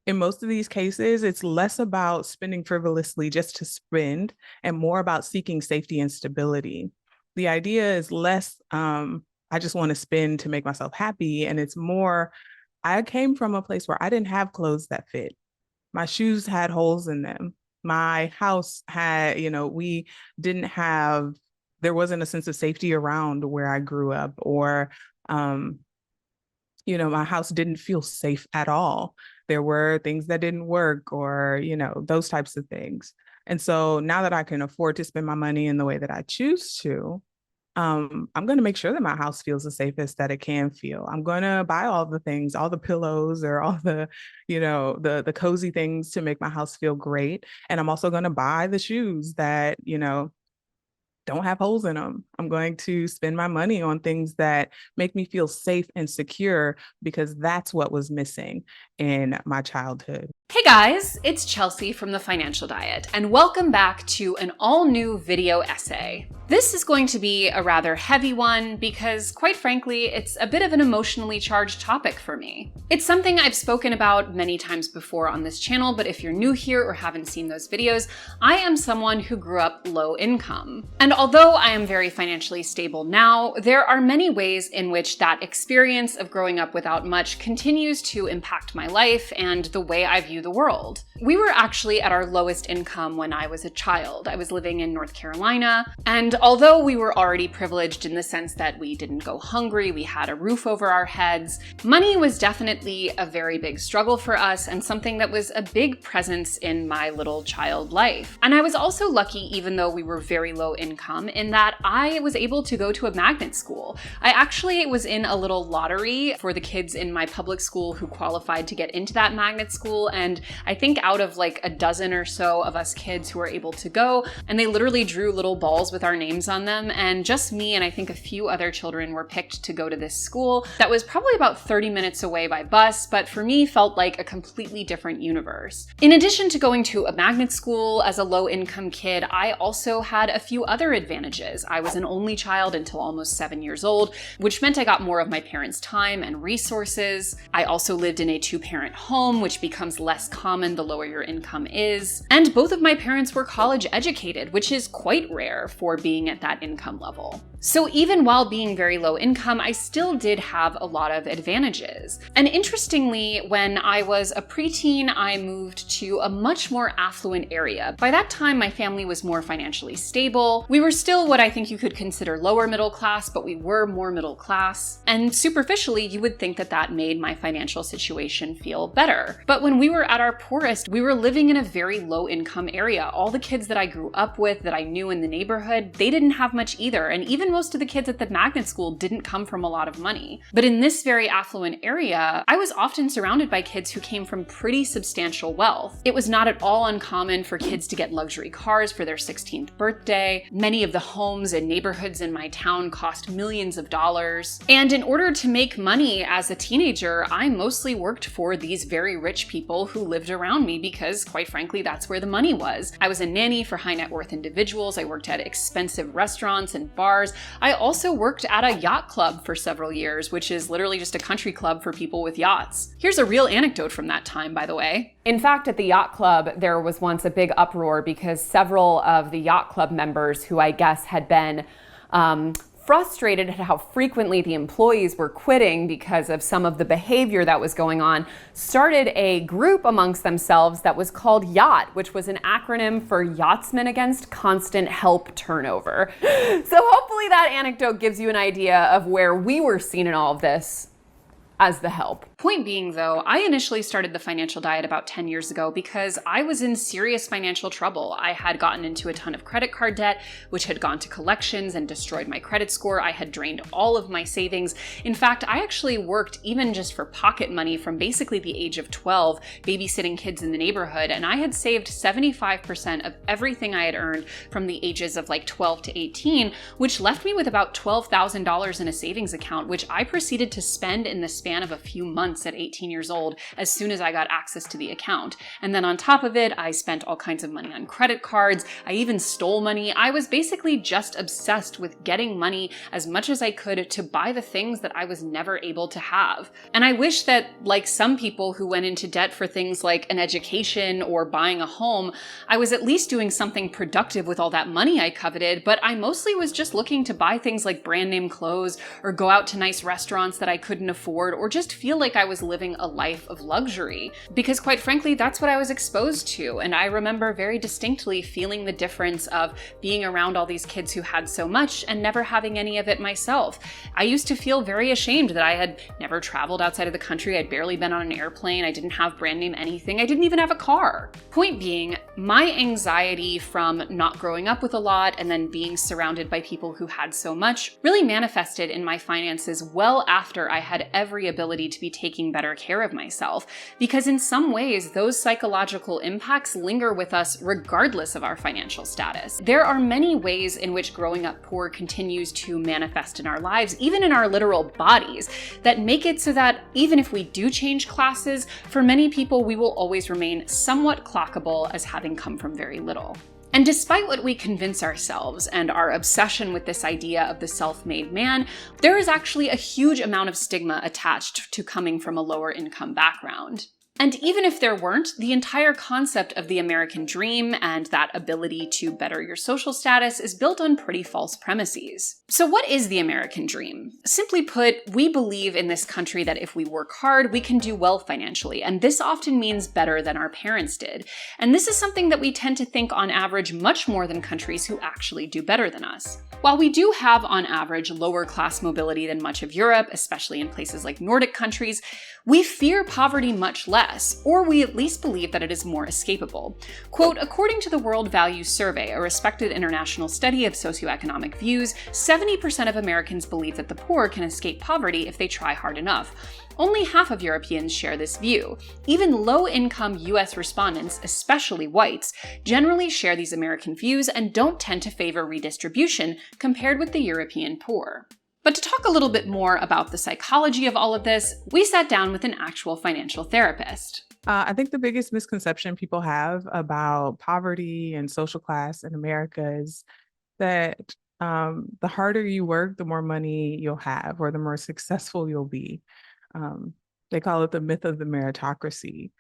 In most of these cases, it's less about spending frivolously just to spend and more about seeking safety and stability. The idea is less, I just want to spend to make myself happy. And it's more, I came from a place where I didn't have clothes that fit. My shoes had holes in them. My house had, we didn't have, there wasn't a sense of safety around where I grew up, or, my house didn't feel safe at all. There were things that didn't work, or, those types of things. And so now that I can afford to spend my money in the way that I choose to, I'm going to make sure that my house feels the safest that it can feel. I'm going to buy all the things, all the pillows, or all the, the cozy things to make my house feel great. And I'm also going to buy the shoes that, don't have holes in them. I'm going to spend my money on things that make me feel safe and secure, because that's what was missing in my childhood. Hey guys, it's Chelsea from The Financial Diet, and welcome back to an all-new video essay. This is going to be a rather heavy one because, quite frankly, it's a bit of an emotionally charged topic for me. It's something I've spoken about many times before on this channel, but if you're new here or haven't seen those videos, I am someone who grew up low income. And although I am very financially stable now, there are many ways in which that experience of growing up without much continues to impact my life and the way I view the world. We were actually at our lowest income when I was a child. I was living in North Carolina, and although we were already privileged in the sense that we didn't go hungry, we had a roof over our heads, money was definitely a very big struggle for us and something that was a big presence in my little child life. And I was also lucky, even though we were very low income, in that I was able to go to a magnet school. I actually was in a little lottery for the kids in my public school who qualified to get into that magnet school, and I think out of like a dozen or so of us kids who were able to go, and they literally drew little balls with our names on them, and just me and I think a few other children were picked to go to this school that was probably about 30 minutes away by bus, but for me felt like a completely different universe. In addition to going to a magnet school as a low-income kid, I also had a few other advantages. I was an only child until almost 7 years old, which meant I got more of my parents' time and resources. I also lived in a two-parent home, which becomes less common the lower your income is. And both of my parents were college educated, which is quite rare for being at that income level. So even while being very low income, I still did have a lot of advantages. And interestingly, when I was a preteen, I moved to a much more affluent area. By that time, my family was more financially stable. We were still what I think you could consider lower middle class, but we were more middle class. And superficially, you would think that that made my financial situation feel better. But when we were at our poorest, we were living in a very low income area. All the kids that I grew up with, that I knew in the neighborhood, they didn't have much either. And even most of the kids at the magnet school didn't come from a lot of money. But in this very affluent area, I was often surrounded by kids who came from pretty substantial wealth. It was not at all uncommon for kids to get luxury cars for their 16th birthday. Many of the homes and neighborhoods in my town cost millions of dollars. And in order to make money as a teenager, I mostly worked for these very rich people who lived around me because, quite frankly, that's where the money was. I was a nanny for high net worth individuals. I worked at expensive restaurants and bars. I also worked at a yacht club for several years, which is literally just a country club for people with yachts. Here's a real anecdote from that time, by the way. In fact, at the yacht club, there was once a big uproar because several of the yacht club members, who I guess had been frustrated at how frequently the employees were quitting because of some of the behavior that was going on, started a group amongst themselves that was called YACHT, which was an acronym for Yachtsmen Against Constant Help Turnover. So hopefully that anecdote gives you an idea of where we were seen in all of this as the help. Point being though, I initially started the Financial Diet about 10 years ago because I was in serious financial trouble. I had gotten into a ton of credit card debt, which had gone to collections and destroyed my credit score. I had drained all of my savings. In fact, I actually worked even just for pocket money from basically the age of 12, babysitting kids in the neighborhood, and I had saved 75% of everything I had earned from the ages of like 12 to 18, which left me with about $12,000 in a savings account, which I proceeded to spend in the span span of a few months at 18 years old as soon as I got access to the account. And then on top of it, I spent all kinds of money on credit cards. I even stole money. I was basically just obsessed with getting money as much as I could to buy the things that I was never able to have. And I wish that, like some people who went into debt for things like an education or buying a home, I was at least doing something productive with all that money I coveted, but I mostly was just looking to buy things like brand name clothes or go out to nice restaurants that I couldn't afford or just feel like I was living a life of luxury. Because quite frankly, that's what I was exposed to. And I remember very distinctly feeling the difference of being around all these kids who had so much and never having any of it myself. I used to feel very ashamed that I had never traveled outside of the country. I'd barely been on an airplane. I didn't have brand name anything. I didn't even have a car. Point being, my anxiety from not growing up with a lot and then being surrounded by people who had so much really manifested in my finances well after I had every ability to be taking better care of myself. Because in some ways, those psychological impacts linger with us regardless of our financial status. There are many ways in which growing up poor continues to manifest in our lives, even in our literal bodies, that make it so that even if we do change classes, for many people we will always remain somewhat clockable as having come from very little. And despite what we convince ourselves and our obsession with this idea of the self-made man, there is actually a huge amount of stigma attached to coming from a lower income background. And even if there weren't, the entire concept of the American dream and that ability to better your social status is built on pretty false premises. So what is the American dream? Simply put, we believe in this country that if we work hard, we can do well financially, and this often means better than our parents did. And this is something that we tend to think on average much more than countries who actually do better than us. While we do have on average lower class mobility than much of Europe, especially in places like Nordic countries, we fear poverty much less, or we at least believe that it is more escapable. Quote, according to the World Values Survey, a respected international study of socioeconomic views, 70% of Americans believe that the poor can escape poverty if they try hard enough. Only half of Europeans share this view. Even low-income US respondents, especially whites, generally share these American views and don't tend to favor redistribution compared with the European poor. But to talk a little bit more about the psychology of all of this, we sat down with an actual financial therapist. I think the biggest misconception people have about poverty and social class in America is that the harder you work, the more money you'll have, or the more successful you'll be. They call it the myth of the meritocracy.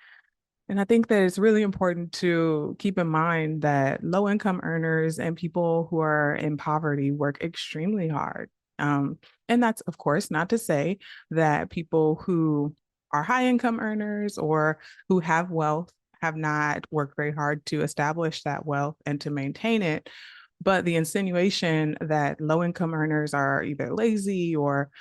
And I think that it's really important to keep in mind that low-income earners and people who are in poverty work extremely hard. And that's, of course, not to say that people who are high-income earners or who have wealth have not worked very hard to establish that wealth and to maintain it. But the insinuation that low-income earners are either lazy or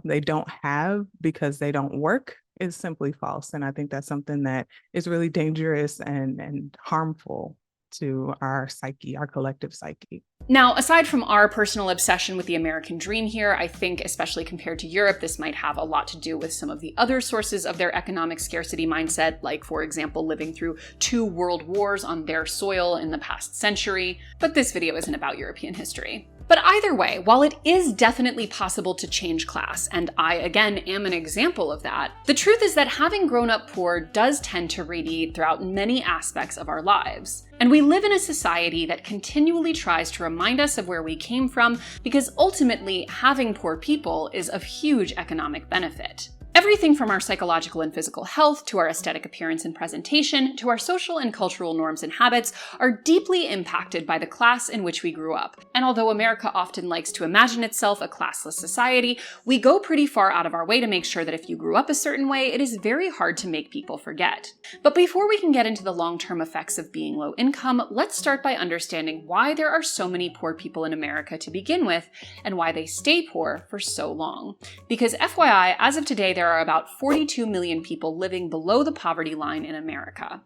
they don't have because they don't work is simply false. And I think that's something that is really dangerous and harmful to our psyche, our collective psyche. Now, aside from our personal obsession with the American dream here, I think, especially compared to Europe, this might have a lot to do with some of the other sources of their economic scarcity mindset, like, for example, living through 2 world wars on their soil in the past century. But this video isn't about European history. But either way, while it is definitely possible to change class, and I, again, am an example of that, the truth is that having grown up poor does tend to radiate throughout many aspects of our lives. And we live in a society that continually tries to remind us of where we came from, because ultimately, having poor people is of huge economic benefit. Everything from our psychological and physical health, to our aesthetic appearance and presentation, to our social and cultural norms and habits are deeply impacted by the class in which we grew up. And although America often likes to imagine itself a classless society, we go pretty far out of our way to make sure that if you grew up a certain way, it is very hard to make people forget. But before we can get into the long-term effects of being low income, let's start by understanding why there are so many poor people in America to begin with, and why they stay poor for so long. Because FYI, as of today, there are about 42 million people living below the poverty line in America.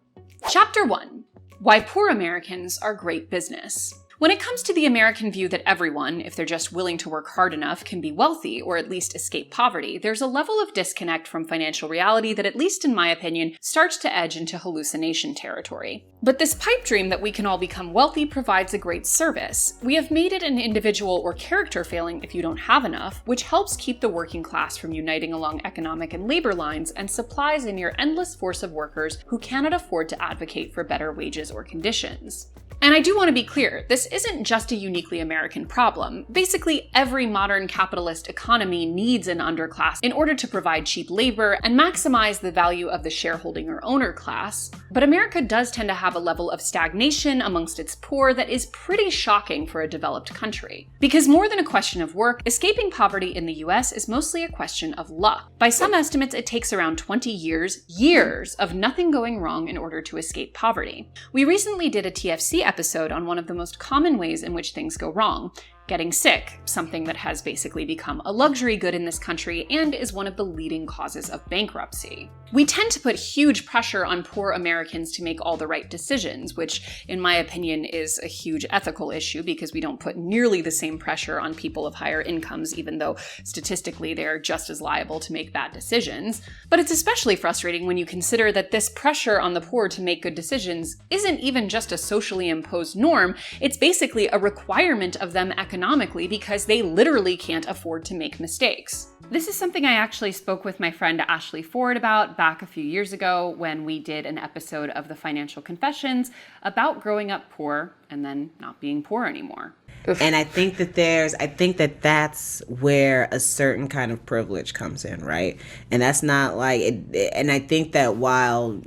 Chapter 1. Why poor Americans are great business. When it comes to the American view that everyone, if they're just willing to work hard enough, can be wealthy or at least escape poverty, there's a level of disconnect from financial reality that, at least in my opinion, starts to edge into hallucination territory. But this pipe dream that we can all become wealthy provides a great service. We have made it an individual or character failing if you don't have enough, which helps keep the working class from uniting along economic and labor lines and supplies a near endless force of workers who cannot afford to advocate for better wages or conditions. And I do want to be clear, this isn't just a uniquely American problem. Basically, every modern capitalist economy needs an underclass in order to provide cheap labor and maximize the value of the shareholding or owner class. But America does tend to have a level of stagnation amongst its poor that is pretty shocking for a developed country. Because more than a question of work, escaping poverty in the US is mostly a question of luck. By some estimates, it takes around 20 years of nothing going wrong in order to escape poverty. We recently did a TFC episode on one of the most common ways in which things go wrong. Getting sick, something that has basically become a luxury good in this country and is one of the leading causes of bankruptcy. We tend to put huge pressure on poor Americans to make all the right decisions, which in my opinion is a huge ethical issue because we don't put nearly the same pressure on people of higher incomes, even though statistically they're just as liable to make bad decisions. But it's especially frustrating when you consider that this pressure on the poor to make good decisions isn't even just a socially imposed norm, it's basically a requirement of them economically because they literally can't afford to make mistakes. This is something I actually spoke with my friend Ashley Ford about back a few years ago when we did an episode of The Financial Confessions about growing up poor and then not being poor anymore. And I think that that's where a certain kind of privilege comes in, right? And that's not like it, and I think that while,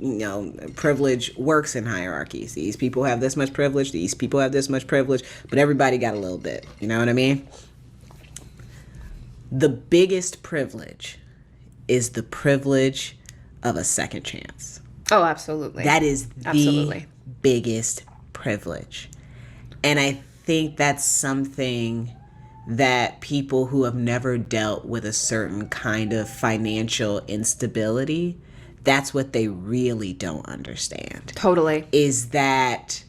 privilege works in hierarchies, these people have this much privilege, these people have this much privilege, but everybody got a little bit, you know what I mean? The biggest privilege is the privilege of a second chance. Oh, absolutely. That is the biggest privilege. And I think that's something that people who have never dealt with a certain kind of financial instability, that's what they really don't understand. Totally. Is that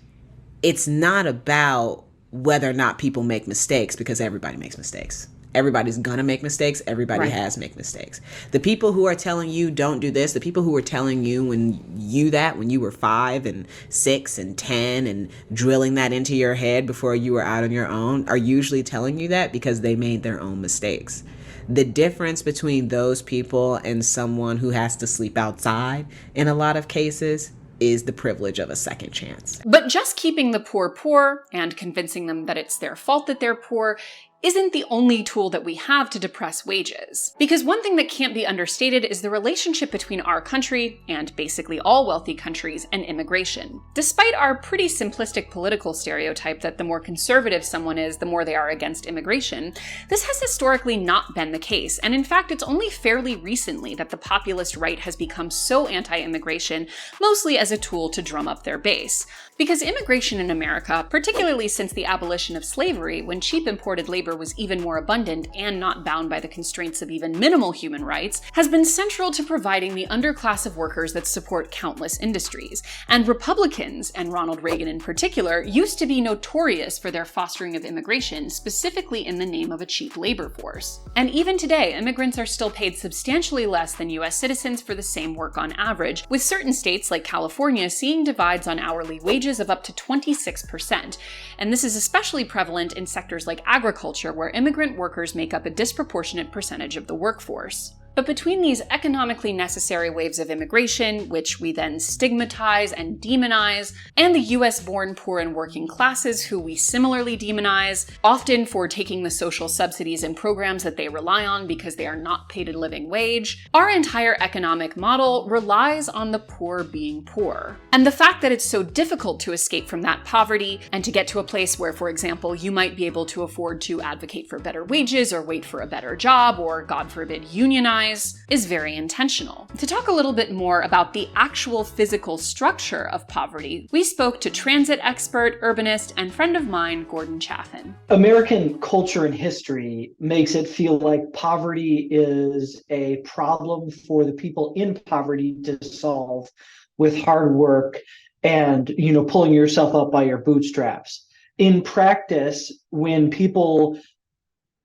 it's not about whether or not people make mistakes, because everybody makes mistakes. Everybody's gonna make mistakes. Everybody has made mistakes. The people who are telling you don't do this, the people who were telling you when you were 5 and 6 and 10 and drilling that into your head before you were out on your own are usually telling you that because they made their own mistakes. The difference between those people and someone who has to sleep outside in a lot of cases is the privilege of a second chance. But just keeping the poor poor and convincing them that it's their fault that they're poor isn't the only tool that we have to depress wages. Because one thing that can't be understated is the relationship between our country, and basically all wealthy countries, and immigration. Despite our pretty simplistic political stereotype that the more conservative someone is, the more they are against immigration, this has historically not been the case, and in fact it's only fairly recently that the populist right has become so anti-immigration, mostly as a tool to drum up their base. Because immigration in America, particularly since the abolition of slavery, when cheap imported labor was even more abundant and not bound by the constraints of even minimal human rights, has been central to providing the underclass of workers that support countless industries. And Republicans, and Ronald Reagan in particular, used to be notorious for their fostering of immigration, specifically in the name of a cheap labor force. And even today, immigrants are still paid substantially less than US citizens for the same work on average, with certain states like California seeing divides on hourly wages of up to 26%. And this is especially prevalent in sectors like agriculture, where immigrant workers make up a disproportionate percentage of the workforce. But between these economically necessary waves of immigration, which we then stigmatize and demonize, and the US-born poor and working classes who we similarly demonize, often for taking the social subsidies and programs that they rely on because they are not paid a living wage, our entire economic model relies on the poor being poor. And the fact that it's so difficult to escape from that poverty and to get to a place where, for example, you might be able to afford to advocate for better wages or wait for a better job or, God forbid, unionize, is very intentional. To talk a little bit more about the actual physical structure of poverty, we spoke to transit expert, urbanist, and friend of mine, Gordon Chaffin. American culture and history makes it feel like poverty is a problem for the people in poverty to solve with hard work and, pulling yourself up by your bootstraps. in practice, when people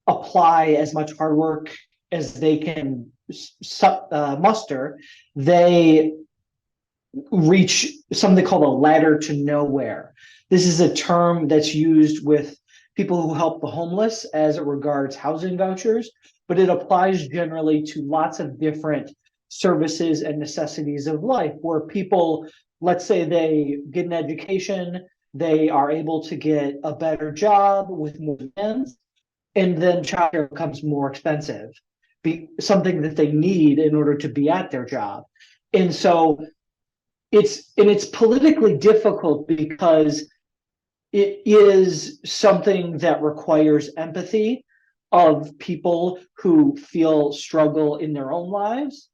apply as much hard work as they can muster, they reach something called a ladder to nowhere. This is a term that's used with people who help the homeless as it regards housing vouchers, but it applies generally to lots of different services and necessities of life where people, let's say they get an education, they are able to get a better job with more demands, and then childcare becomes more expensive, something that they need in order to be at their job. And so it's politically difficult because it is something that requires empathy of people who feel struggle in their own lives.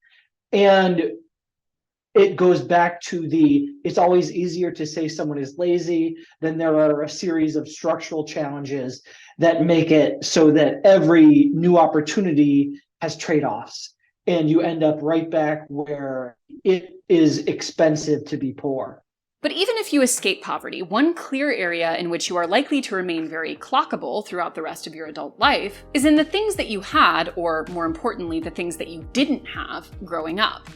And it goes back to it's always easier to say someone is lazy than there are a series of structural challenges that make it so that every new opportunity has trade-offs. And you end up right back where it is expensive to be poor. But even if you escape poverty, one clear area in which you are likely to remain very clockable throughout the rest of your adult life is in the things that you had, or more importantly, the things that you didn't have growing up.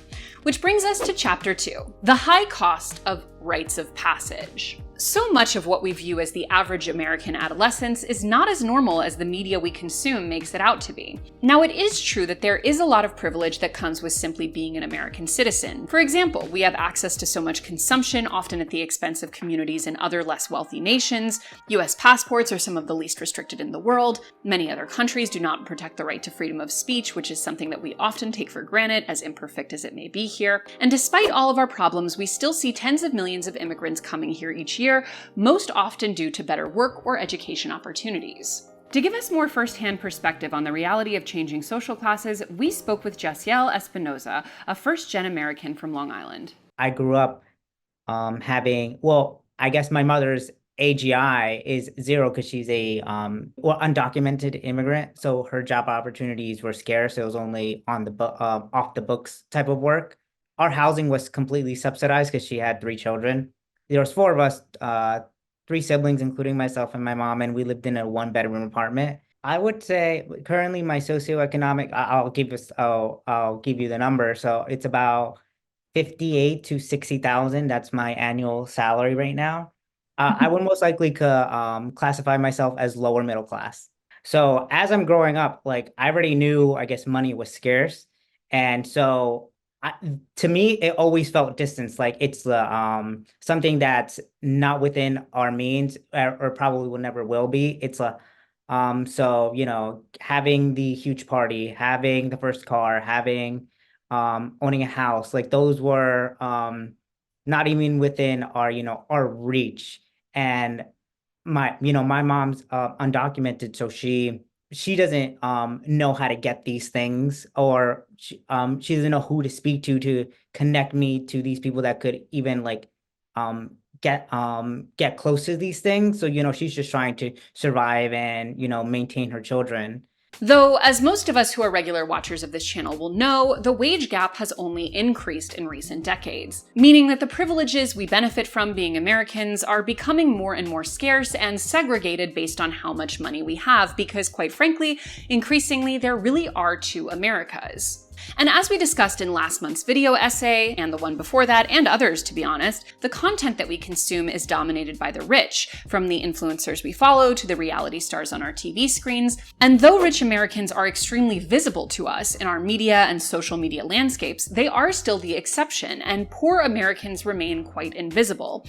Which brings us to Chapter 2, the high cost of rites of passage. So much of what we view as the average American adolescence is not as normal as the media we consume makes it out to be. Now, it is true that there is a lot of privilege that comes with simply being an American citizen. For example, we have access to so much consumption, often at the expense of communities in other less wealthy nations. US passports are some of the least restricted in the world. Many other countries do not protect the right to freedom of speech, which is something that we often take for granted, as imperfect as it may be here. And despite all of our problems, we still see tens of millions of immigrants coming here each year, most often due to better work or education opportunities. To give us more first-hand perspective on the reality of changing social classes, we spoke with Jaciel Espinosa, a first-gen American from Long Island. I grew up I guess my mother's AGI is 0 because she's a undocumented immigrant. So her job opportunities were scarce. It was only on the off the books type of work. Our housing was completely subsidized because she had 3 children. There was 4 of us, 3 siblings, including myself and my mom, and we lived in a 1-bedroom apartment. I would say currently my socioeconomic, I'll give you the number. So it's about 58 to 60,000. That's my annual salary right now. I would most likely classify myself as lower middle class. So as I'm growing up, like I already knew, I guess money was scarce, and so to me, it always felt distant, like it's something that's not within our means, or probably will never will be. It's so having the huge party, having the first car, having owning a house, like those were not even within our reach. And my mom's undocumented, so she doesn't know how to get these things, or she doesn't know who to speak to connect me to these people that could even get close to these things. So she's just trying to survive and maintain her children. Though, as most of us who are regular watchers of this channel will know, the wage gap has only increased in recent decades, meaning that the privileges we benefit from being Americans are becoming more and more scarce and segregated based on how much money we have, because quite frankly, increasingly there really are 2 Americas. And as we discussed in last month's video essay, and the one before that, and others to be honest, the content that we consume is dominated by the rich, from the influencers we follow to the reality stars on our TV screens. And though rich Americans are extremely visible to us in our media and social media landscapes, they are still the exception, and poor Americans remain quite invisible.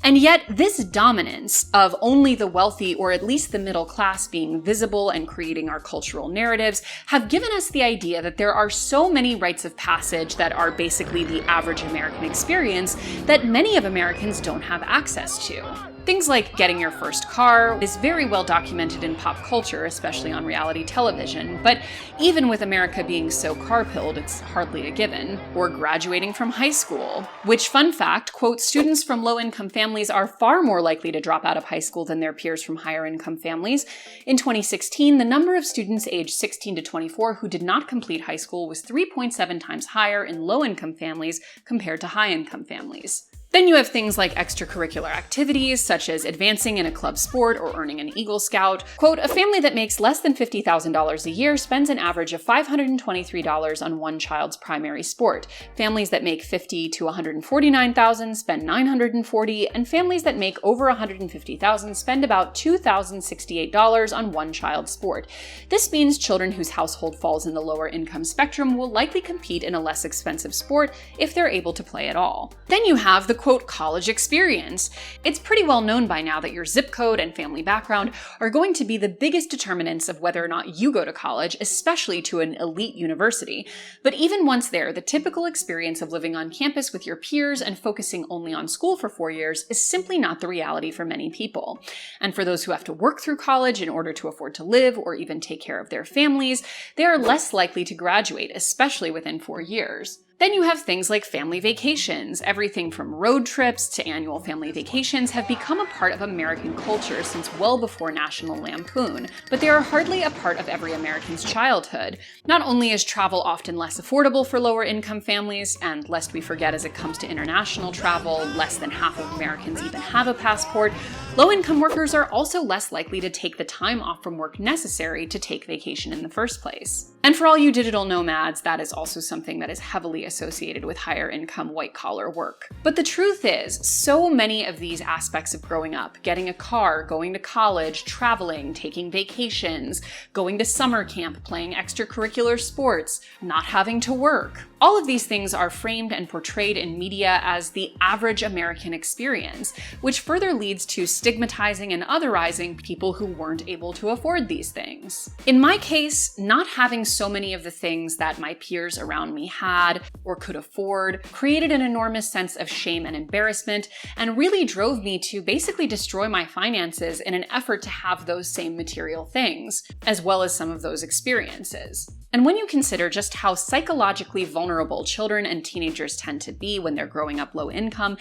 And yet, this dominance of only the wealthy, or at least the middle class, being visible and creating our cultural narratives have given us the idea that there are so many rites of passage that are basically the average American experience that many of Americans don't have access to. Things like getting your first car is very well documented in pop culture, especially on reality television, but even with America being so car-pilled, it's hardly a given. Or graduating from high school, which, fun fact, quote, students from low-income families are far more likely to drop out of high school than their peers from higher-income families. In 2016, the number of students aged 16 to 24 who did not complete high school was 3.7 times higher in low-income families compared to high-income families. Then you have things like extracurricular activities, such as advancing in a club sport or earning an Eagle Scout. Quote, a family that makes less than $50,000 a year spends an average of $523 on one child's primary sport. Families that make $50,000 to $149,000 spend $940, and families that make over $150,000 spend about $2,068 on one child's sport. This means children whose household falls in the lower income spectrum will likely compete in a less expensive sport if they're able to play at all. Then you have the quote, college experience. It's pretty well known by now that your zip code and family background are going to be the biggest determinants of whether or not you go to college, especially to an elite university. But even once there, the typical experience of living on campus with your peers and focusing only on school for 4 years is simply not the reality for many people. And for those who have to work through college in order to afford to live or even take care of their families, they are less likely to graduate, especially within 4 years. Then you have things like family vacations. Everything from road trips to annual family vacations have become a part of American culture since well before National Lampoon, but they are hardly a part of every American's childhood. Not only is travel often less affordable for lower income families, and lest we forget as it comes to international travel, less than half of Americans even have a passport, low-income workers are also less likely to take the time off from work necessary to take vacation in the first place. And for all you digital nomads, that is also something that is heavily associated with higher income white-collar work. But the truth is, so many of these aspects of growing up, getting a car, going to college, traveling, taking vacations, going to summer camp, playing extracurricular sports, not having to work, all of these things are framed and portrayed in media as the average American experience, which further leads to stigmatizing and otherizing people who weren't able to afford these things. In my case, not having so many of the things that my peers around me had or could afford created an enormous sense of shame and embarrassment, and really drove me to basically destroy my finances in an effort to have those same material things, as well as some of those experiences. And when you consider just how psychologically vulnerable children and teenagers tend to be when they're growing up low income,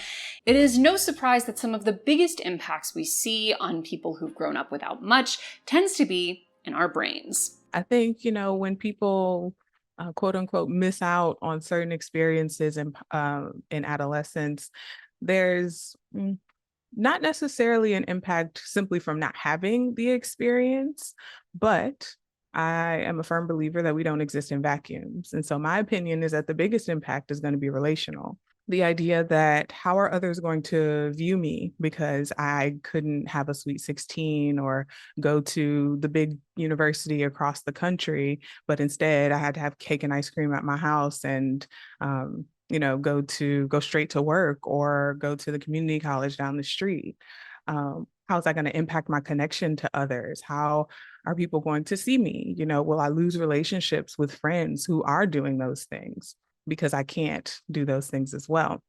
it is no surprise that some of the biggest impacts we see on people who've grown up without much tends to be in our brains. I think, when people quote unquote miss out on certain experiences in adolescence, there's not necessarily an impact simply from not having the experience, but I am a firm believer that we don't exist in vacuums. And so my opinion is that the biggest impact is going to be relational. The idea that how are others going to view me because I couldn't have a Sweet 16 or go to the big university across the country, but instead I had to have cake and ice cream at my house and go straight to work or go to the community college down the street. How is that going to impact my connection to others? How are people going to see me? Will I lose relationships with friends who are doing those things because I can't do those things as well?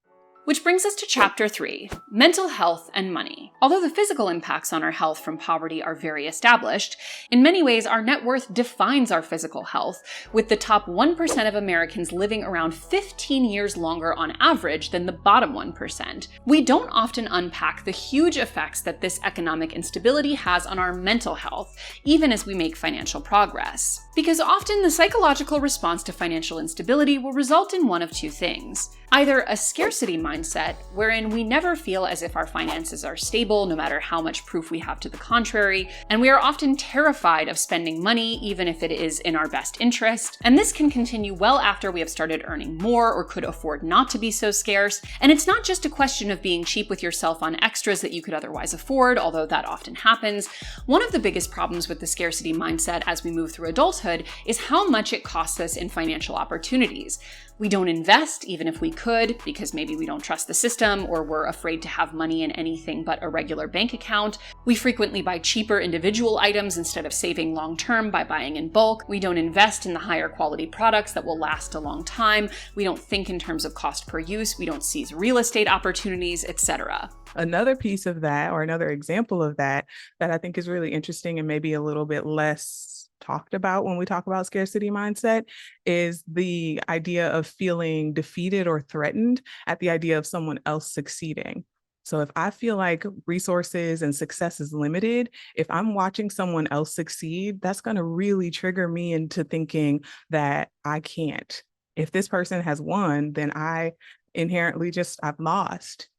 Which brings us to Chapter 3, Mental Health and Money. Although the physical impacts on our health from poverty are very established, in many ways our net worth defines our physical health, with the top 1% of Americans living around 15 years longer on average than the bottom 1%. We don't often unpack the huge effects that this economic instability has on our mental health, even as we make financial progress. Because often the psychological response to financial instability will result in one of two things. Either a scarcity mindset, wherein we never feel as if our finances are stable no matter how much proof we have to the contrary, and we are often terrified of spending money even if it is in our best interest, and this can continue well after we have started earning more or could afford not to be so scarce. And it's not just a question of being cheap with yourself on extras that you could otherwise afford, although that often happens. One of the biggest problems with the scarcity mindset as we move through adulthood is how much it costs us in financial opportunities. We don't invest, even if we could, because maybe we don't trust the system or we're afraid to have money in anything but a regular bank account. We frequently buy cheaper individual items instead of saving long-term by buying in bulk. We don't invest in the higher quality products that will last a long time. We don't think in terms of cost per use. We don't seize real estate opportunities, etc. Another piece of that, or another example of that I think is really interesting and maybe a little bit less talked about when we talk about scarcity mindset, is the idea of feeling defeated or threatened at the idea of someone else succeeding. So if I feel like resources and success is limited, if I'm watching someone else succeed, that's going to really trigger me into thinking that I can't. If this person has won, then I inherently I've lost.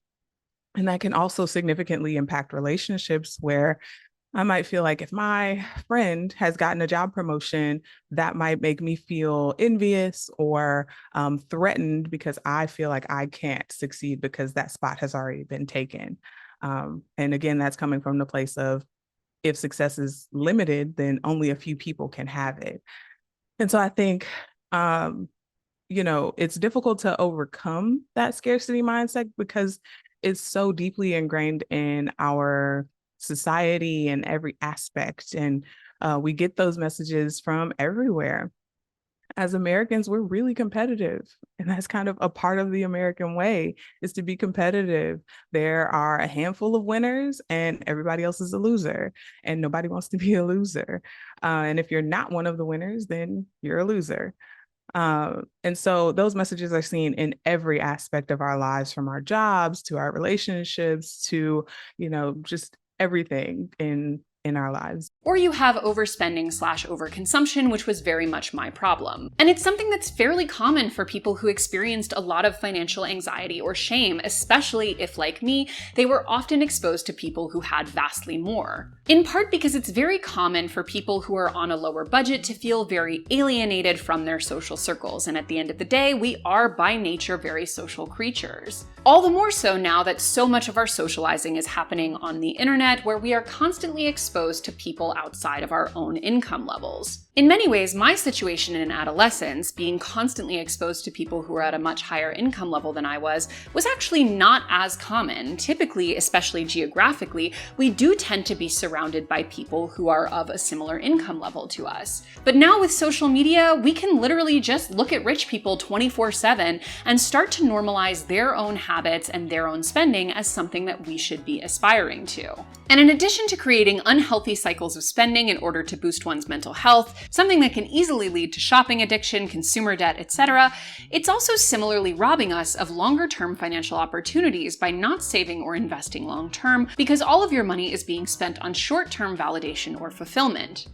And that can also significantly impact relationships where I might feel like if my friend has gotten a job promotion, that might make me feel envious or threatened because I feel like I can't succeed because that spot has already been taken. And again, that's coming from the place of if success is limited, then only a few people can have it. And so I think, it's difficult to overcome that scarcity mindset because it's so deeply ingrained in our society and every aspect. And we get those messages from everywhere. As Americans, we're really competitive. And that's kind of a part of the American way is to be competitive. There are a handful of winners and everybody else is a loser. And nobody wants to be a loser. And if you're not one of the winners, then you're a loser. And so those messages are seen in every aspect of our lives, from our jobs to our relationships to, just everything in our lives. Or you have overspending/overconsumption, which was very much my problem. And it's something that's fairly common for people who experienced a lot of financial anxiety or shame, especially if, like me, they were often exposed to people who had vastly more. In part because it's very common for people who are on a lower budget to feel very alienated from their social circles, and at the end of the day, we are by nature very social creatures. All the more so now that so much of our socializing is happening on the internet, where we are constantly exposed to people outside of our own income levels. In many ways, my situation in adolescence, being constantly exposed to people who are at a much higher income level than I was actually not as common. Typically, especially geographically, we do tend to be surrounded by people who are of a similar income level to us. But now with social media, we can literally just look at rich people 24/7 and start to normalize their own habits and their own spending as something that we should be aspiring to. And in addition to creating unhealthy cycles of spending in order to boost one's mental health, something that can easily lead to shopping addiction, consumer debt, etc., it's also similarly robbing us of longer-term financial opportunities by not saving or investing long-term, because all of your money is being spent on short-term validation or fulfillment.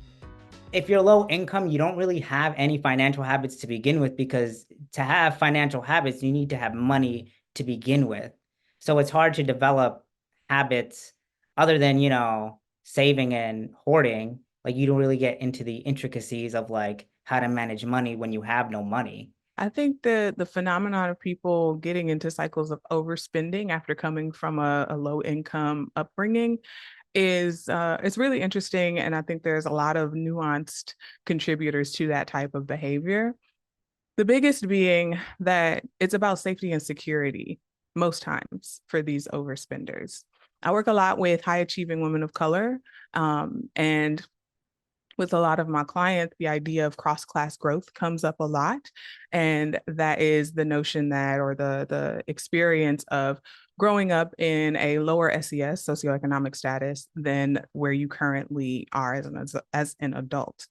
If you're low income, you don't really have any financial habits to begin with, because to have financial habits, you need to have money to begin with. So it's hard to develop habits other than, saving and hoarding. Like, you don't really get into the intricacies of like how to manage money when you have no money. I think the phenomenon of people getting into cycles of overspending after coming from a low income upbringing is it's really interesting. And I think there's a lot of nuanced contributors to that type of behavior. The biggest being that it's about safety and security most times for these overspenders. I work a lot with high achieving women of color, and with a lot of my clients, the idea of cross-class growth comes up a lot. And that is the notion that, or the experience of growing up in a lower SES, socioeconomic status, than where you currently are as an adult.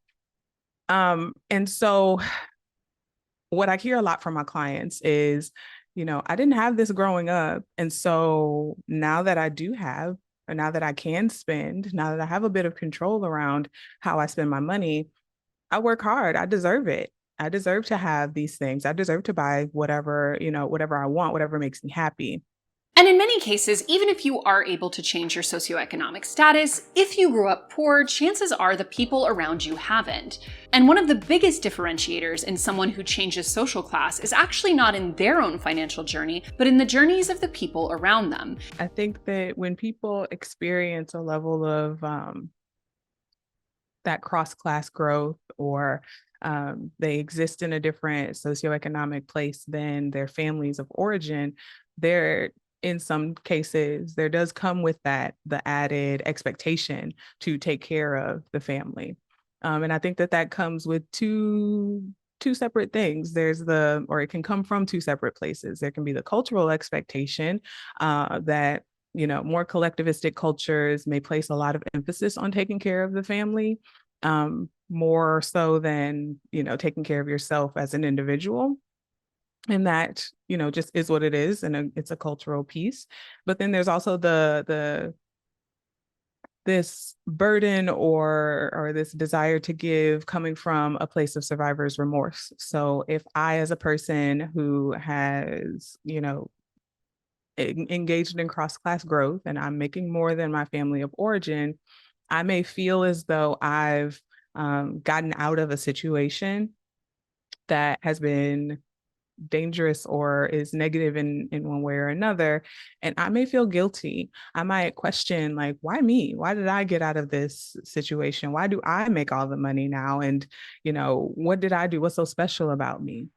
And so what I hear a lot from my clients is, I didn't have this growing up. And so now that I do have, or now that I can spend, now that I have a bit of control around how I spend my money, I work hard. I deserve it. I deserve to have these things. I deserve to buy whatever, whatever I want, whatever makes me happy. And in many cases, even if you are able to change your socioeconomic status, if you grew up poor, chances are the people around you haven't. And one of the biggest differentiators in someone who changes social class is actually not in their own financial journey, but in the journeys of the people around them. I think that when people experience a level of that cross-class growth, or they exist in a different socioeconomic place than their families of origin, they're in some cases, there does come with that the added expectation to take care of the family. And I think that comes with two separate things. Or it can come from two separate places. There can be the cultural expectation that, more collectivistic cultures may place a lot of emphasis on taking care of the family, more so than, taking care of yourself as an individual. And that, just is what it is. And it's a cultural piece. But then there's also this burden or this desire to give coming from a place of survivor's remorse. So if I, as a person who has, engaged in cross-class growth and I'm making more than my family of origin, I may feel as though I've gotten out of a situation that has been dangerous or is negative in one way or another, and I may feel guilty. I might question, like, why me? Why did I get out of this situation? Why do I make all the money now? And what did I do? What's so special about me?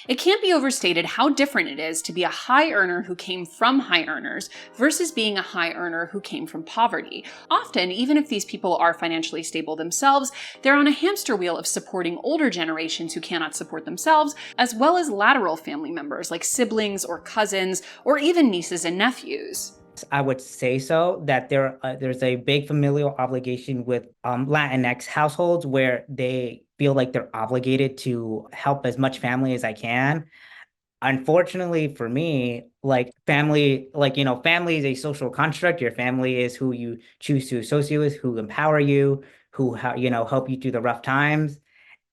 It can't be overstated how different it is to be a high earner who came from high earners versus being a high earner who came from poverty. Often, even if these people are financially stable themselves, they're on a hamster wheel of supporting older generations who cannot support themselves, as well as lateral family members like siblings or cousins, or even nieces and nephews. I would say so, that there's a big familial obligation with Latinx households where they feel like they're obligated to help as much family as I can. Unfortunately for me, like family, family is a social construct. Your family is who you choose to associate with, who empower you, who help you through the rough times.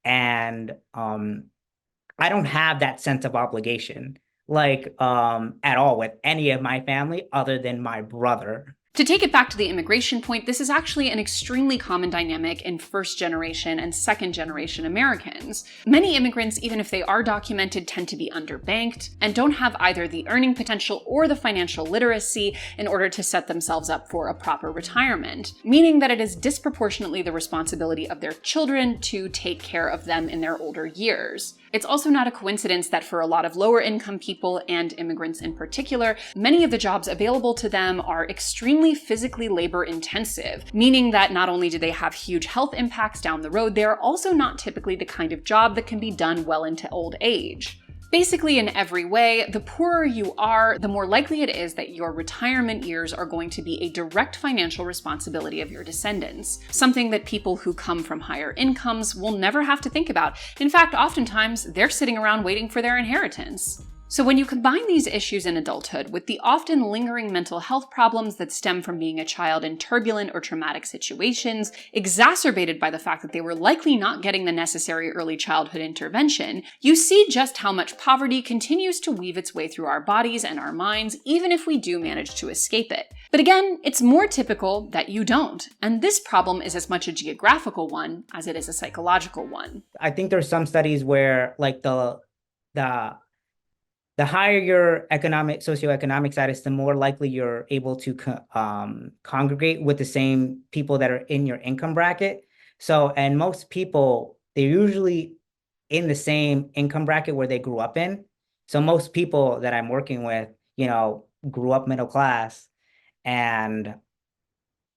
And I don't have that sense of obligation, at all with any of my family other than my brother. To take it back to the immigration point, this is actually an extremely common dynamic in first-generation and second-generation Americans. Many immigrants, even if they are documented, tend to be underbanked and don't have either the earning potential or the financial literacy in order to set themselves up for a proper retirement, meaning that it is disproportionately the responsibility of their children to take care of them in their older years. It's also not a coincidence that for a lot of lower income people, and immigrants in particular, many of the jobs available to them are extremely physically labor intensive, meaning that not only do they have huge health impacts down the road, they are also not typically the kind of job that can be done well into old age. Basically, in every way, the poorer you are, the more likely it is that your retirement years are going to be a direct financial responsibility of your descendants, something that people who come from higher incomes will never have to think about. In fact, oftentimes, they're sitting around waiting for their inheritance. So when you combine these issues in adulthood with the often lingering mental health problems that stem from being a child in turbulent or traumatic situations, exacerbated by the fact that they were likely not getting the necessary early childhood intervention, you see just how much poverty continues to weave its way through our bodies and our minds, even if we do manage to escape it. But again, it's more typical that you don't, and this problem is as much a geographical one as it is a psychological one. I think there's some studies where the higher your socioeconomic status, the more likely you're able to congregate with the same people that are in your income bracket. So, and most people, they're usually in the same income bracket where they grew up in. So most people that I'm working with, grew up middle class, and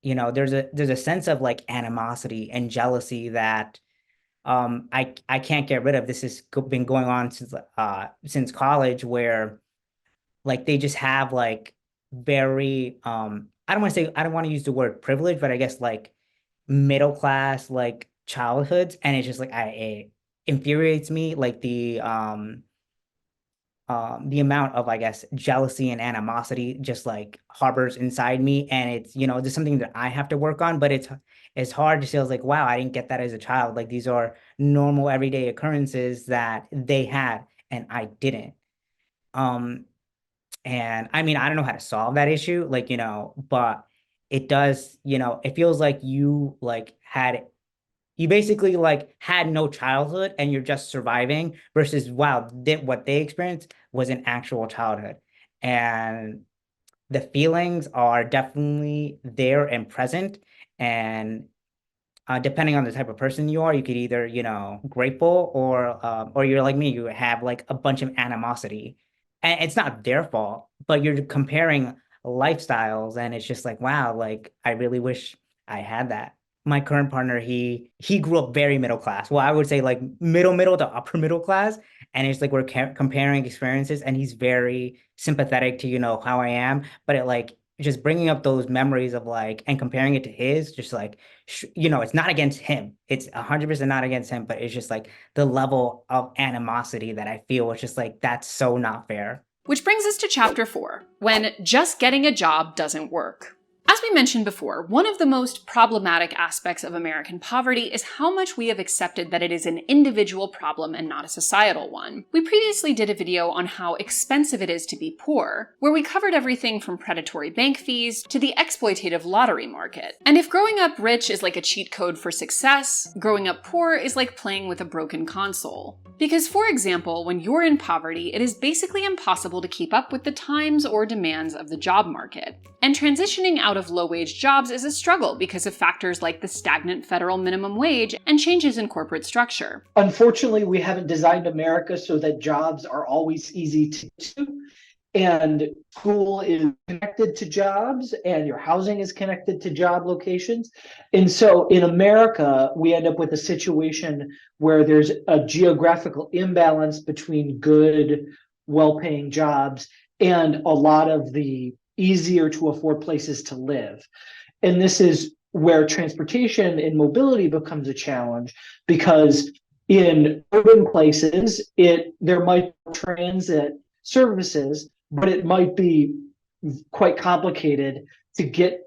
there's a sense of like animosity and jealousy that I can't get rid of. This has been going on since college, where like they just have like very I don't want to use the word privilege, but I guess like middle class like childhoods, and it's just like it infuriates me, like the amount of, I guess, jealousy and animosity just like harbors inside me. And it's, just something that I have to work on, but it's hard to say, I was like, wow, I didn't get that as a child. Like these are normal everyday occurrences that they had and I didn't. And I mean, I don't know how to solve that issue, but it does, it feels like you basically like had no childhood and you're just surviving, versus wow, what they experienced was an actual childhood. And the feelings are definitely there and present. And depending on the type of person you are, you could either, grateful, or you're like me, you have like a bunch of animosity. And it's not their fault, but you're comparing lifestyles, and it's just like, wow, like I really wish I had that. My current partner, he grew up very middle class. Well, I would say like middle to upper middle class. And it's like we're comparing experiences, and he's very sympathetic to, how I am. But it like just bringing up those memories of like, and comparing it to his, just like, it's not against him. It's 100% not against him, but it's just like the level of animosity that I feel. It's just like, that's so not fair. Which brings us to chapter 4, when just getting a job doesn't work. As we mentioned before, one of the most problematic aspects of American poverty is how much we have accepted that it is an individual problem and not a societal one. We previously did a video on how expensive it is to be poor, where we covered everything from predatory bank fees to the exploitative lottery market. And if growing up rich is like a cheat code for success, growing up poor is like playing with a broken console. Because, for example, when you're in poverty, it is basically impossible to keep up with the times or demands of the job market. And transitioning out of low-wage jobs is a struggle because of factors like the stagnant federal minimum wage and changes in corporate structure. Unfortunately, we haven't designed America so that jobs are always easy to do. And school is connected to jobs, and your housing is connected to job locations. And so in America, we end up with a situation where there's a geographical imbalance between good, well-paying jobs and a lot of the easier to afford places to live. And this is where transportation and mobility becomes a challenge, because in urban places, there might be transit services, but it might be quite complicated to get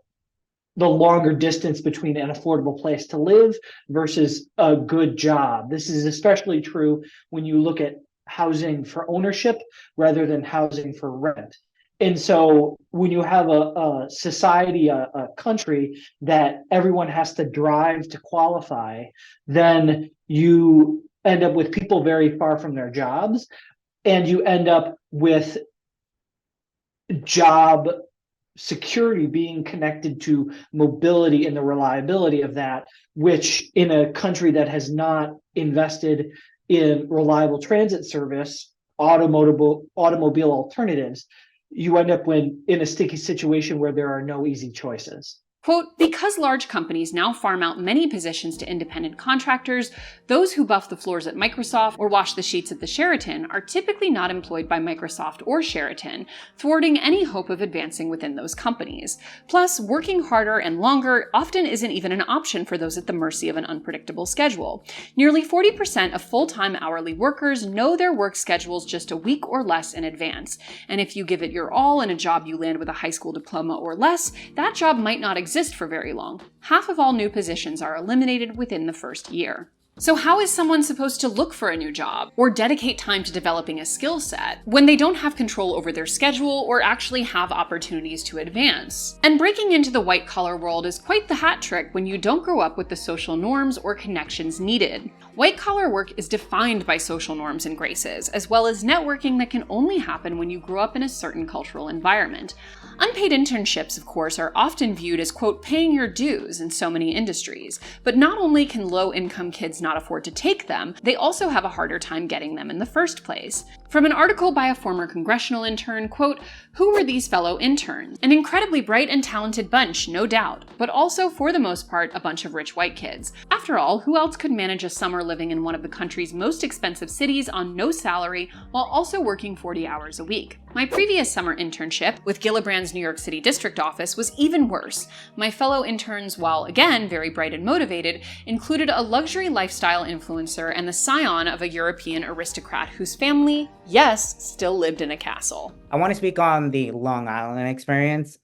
the longer distance between an affordable place to live versus a good job. This is especially true when you look at housing for ownership rather than housing for rent. And so when you have a society, a country that everyone has to drive to qualify, then you end up with people very far from their jobs, and you end up with job security being connected to mobility and the reliability of that, which in a country that has not invested in reliable transit service, automobile alternatives, you end up in a sticky situation where there are no easy choices. Quote, because large companies now farm out many positions to independent contractors, those who buff the floors at Microsoft or wash the sheets at the Sheraton are typically not employed by Microsoft or Sheraton, thwarting any hope of advancing within those companies. Plus, working harder and longer often isn't even an option for those at the mercy of an unpredictable schedule. Nearly 40% of full-time hourly workers know their work schedules just a week or less in advance, and if you give it your all in a job you land with a high school diploma or less, that job might not exist for very long. Half of all new positions are eliminated within the first year. So how is someone supposed to look for a new job or dedicate time to developing a skill set when they don't have control over their schedule or actually have opportunities to advance? And breaking into the white-collar world is quite the hat trick when you don't grow up with the social norms or connections needed. White-collar work is defined by social norms and graces, as well as networking that can only happen when you grow up in a certain cultural environment. Unpaid internships, of course, are often viewed as, quote, paying your dues in so many industries, but not only can low-income kids not afford to take them, they also have a harder time getting them in the first place. From an article by a former congressional intern, quote, who were these fellow interns? An incredibly bright and talented bunch, no doubt, but also, for the most part, a bunch of rich white kids. After all, who else could manage a summer living in one of the country's most expensive cities on no salary while also working 40 hours a week? My previous summer internship with Gillibrand's New York City district office was even worse. My fellow interns, while again very bright and motivated, included a luxury lifestyle influencer and the scion of a European aristocrat whose family, yes, still lived in a castle. I want to speak on the Long Island experience.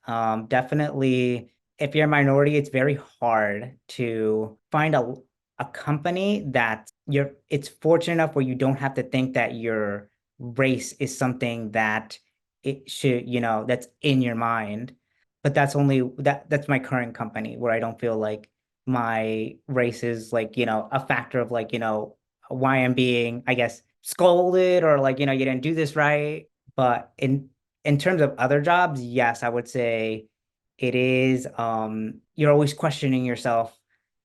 Definitely, if you're a minority, it's very hard to find a company that it's fortunate enough where you don't have to think that your race is something that it should, that's in your mind. But that's my current company, where I don't feel like my race is like, a factor of like, why I'm being, I guess, scolded or like, you didn't do this right. But in terms of other jobs, yes, I would say it is, you're always questioning yourself.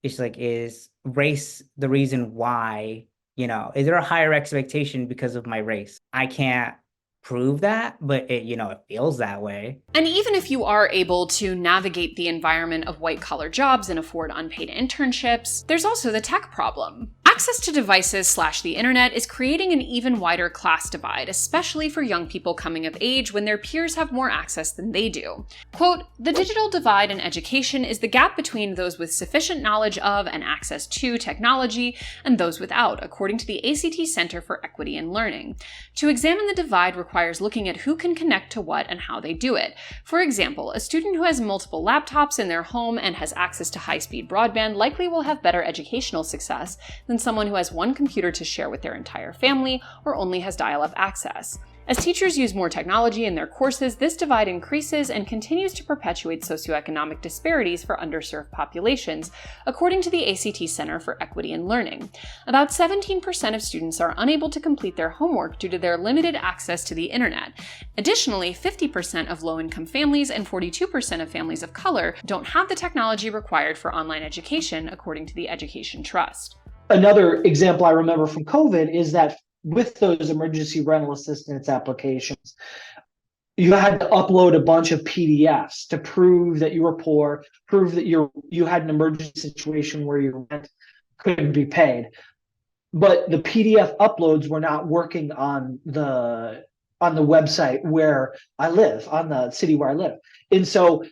It's like, is race the reason why, is there a higher expectation because of my race? I can't prove that, but it feels that way. And even if you are able to navigate the environment of white-collar jobs and afford unpaid internships, there's also the tech problem. Access to devices / the internet is creating an even wider class divide, especially for young people coming of age when their peers have more access than they do. Quote, "The digital divide in education is the gap between those with sufficient knowledge of and access to technology and those without, according to the ACT Center for Equity in Learning. To examine the divide requires looking at who can connect to what and how they do it. For example, a student who has multiple laptops in their home and has access to high-speed broadband likely will have better educational success than someone who has one computer to share with their entire family or only has dial-up access. As teachers use more technology in their courses, this divide increases and continues to perpetuate socioeconomic disparities for underserved populations, according to the ACT Center for Equity in Learning. About 17% of students are unable to complete their homework due to their limited access to the internet. Additionally, 50% of low-income families and 42% of families of color don't have the technology required for online education, according to the Education Trust." Another example I remember from COVID is that with those emergency rental assistance applications, you had to upload a bunch of PDFs to prove that you were poor, prove that you had an emergency situation where your rent couldn't be paid. But the PDF uploads were not working on the website where I live, on the city where I live. And so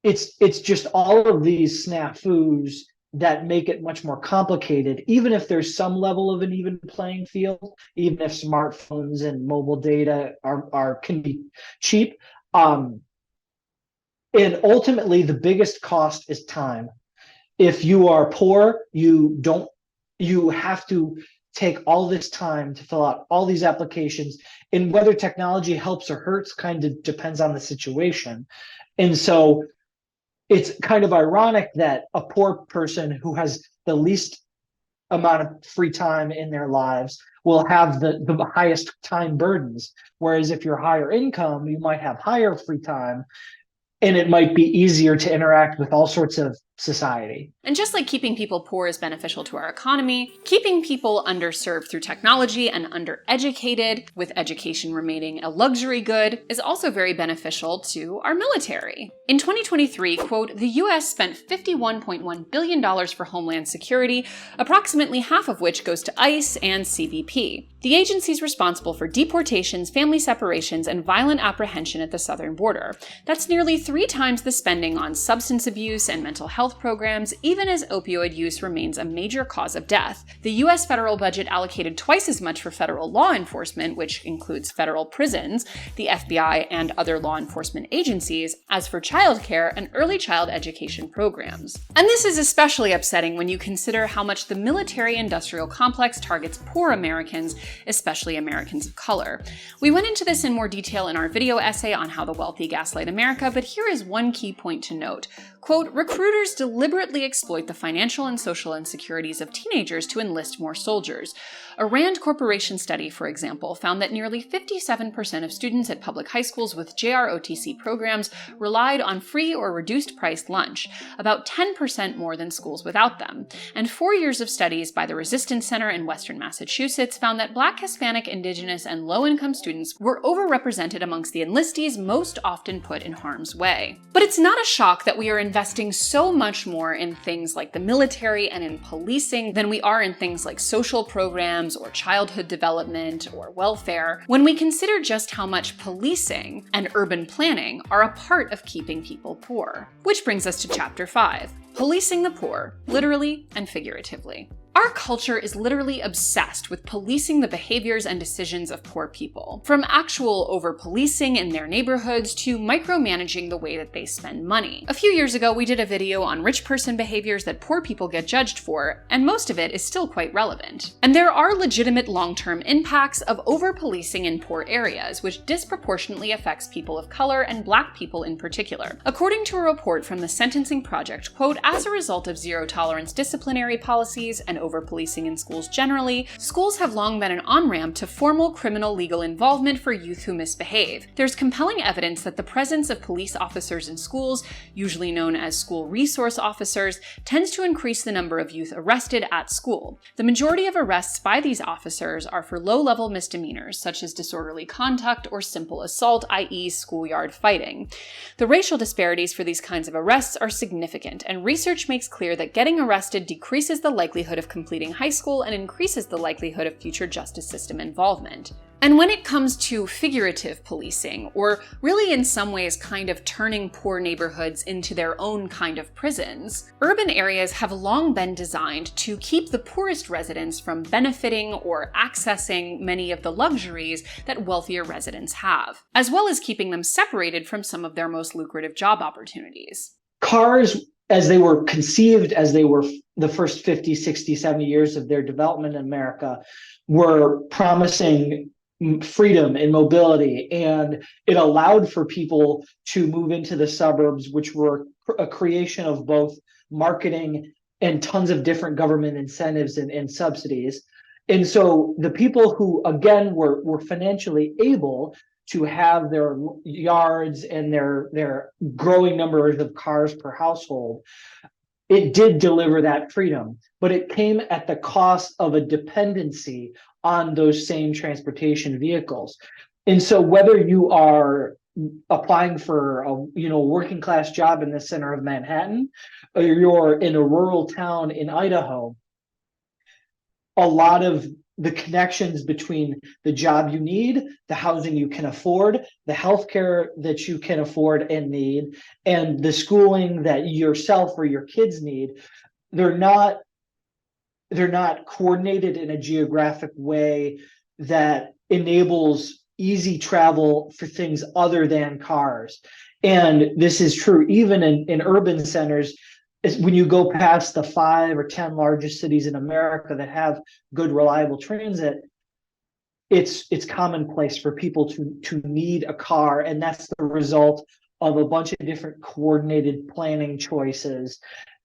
it's just all of these snafus that make it much more complicated, even if there's some level of an even playing field, even if smartphones and mobile data can be cheap. And ultimately, the biggest cost is time. If you are poor, you have to take all this time to fill out all these applications, and whether technology helps or hurts kind of depends on the situation. And so it's kind of ironic that a poor person who has the least amount of free time in their lives will have the highest time burdens. Whereas if you're higher income, you might have higher free time, and it might be easier to interact with all sorts of society. And just like keeping people poor is beneficial to our economy, keeping people underserved through technology and undereducated, with education remaining a luxury good, is also very beneficial to our military. In 2023, quote, "The US spent $51.1 billion for Homeland Security, approximately half of which goes to ICE and CBP, the agencies responsible for deportations, family separations, and violent apprehension at the southern border. That's nearly 3 times the spending on substance abuse and mental health programs, even as opioid use remains a major cause of death. The US federal budget allocated twice as much for federal law enforcement, which includes federal prisons, the FBI, and other law enforcement agencies, as for childcare and early child education programs." And this is especially upsetting when you consider how much the military-industrial complex targets poor Americans, especially Americans of color. We went into this in more detail in our video essay on how the wealthy gaslight America, but here is one key point to note. Quote, "Recruiters deliberately exploit the financial and social insecurities of teenagers to enlist more soldiers. A Rand Corporation study, for example, found that nearly 57% of students at public high schools with JROTC programs relied on free or reduced-priced lunch, about 10% more than schools without them. And 4 years of studies by the Resistance Center in Western Massachusetts found that Black, Hispanic, Indigenous, and low-income students were overrepresented amongst the enlistees most often put in harm's way." But it's not a shock that we are investing so much more in things like the military and in policing than we are in things like social programs or childhood development or welfare, when we consider just how much policing and urban planning are a part of keeping people poor. Which brings us to Chapter 5, Policing the Poor, literally and figuratively. Our culture is literally obsessed with policing the behaviors and decisions of poor people, from actual over-policing in their neighborhoods to micromanaging the way that they spend money. A few years ago, we did a video on rich person behaviors that poor people get judged for, and most of it is still quite relevant. And there are legitimate long-term impacts of over-policing in poor areas, which disproportionately affects people of color and Black people in particular. According to a report from the Sentencing Project, quote, "As a result of zero-tolerance disciplinary policies and over-policing in schools generally, schools have long been an on-ramp to formal criminal legal involvement for youth who misbehave. There's compelling evidence that the presence of police officers in schools, usually known as school resource officers, tends to increase the number of youth arrested at school. The majority of arrests by these officers are for low-level misdemeanors, such as disorderly conduct or simple assault, i.e. schoolyard fighting. The racial disparities for these kinds of arrests are significant, and research makes clear that getting arrested decreases the likelihood of completing high school and increases the likelihood of future justice system involvement. And when it comes to figurative policing, or really in some ways kind of turning poor neighborhoods into their own kind of prisons, urban areas have long been designed to keep the poorest residents from benefiting or accessing many of the luxuries that wealthier residents have, as well as keeping them separated from some of their most lucrative job opportunities. Cars, as they were conceived, as they were the first 50, 60, 70 years of their development in America, were promising freedom and mobility, and it allowed for people to move into the suburbs, which were a creation of both marketing and tons of different government incentives and subsidies. And so the people who, again, were financially able to have their yards and their growing numbers of cars per household, it did deliver that freedom, but it came at the cost of a dependency on those same transportation vehicles. And so whether you are applying for a working class job in the center of Manhattan, or you're in a rural town in Idaho, a lot of the connections between the job you need, the housing you can afford, the healthcare that you can afford and need, and the schooling that yourself or your kids need, they're not coordinated in a geographic way that enables easy travel for things other than cars. And this is true even in urban centers. When you go past the 5 or 10 largest cities in America that have good, reliable transit, it's commonplace for people to need a car, and that's the result of a bunch of different coordinated planning choices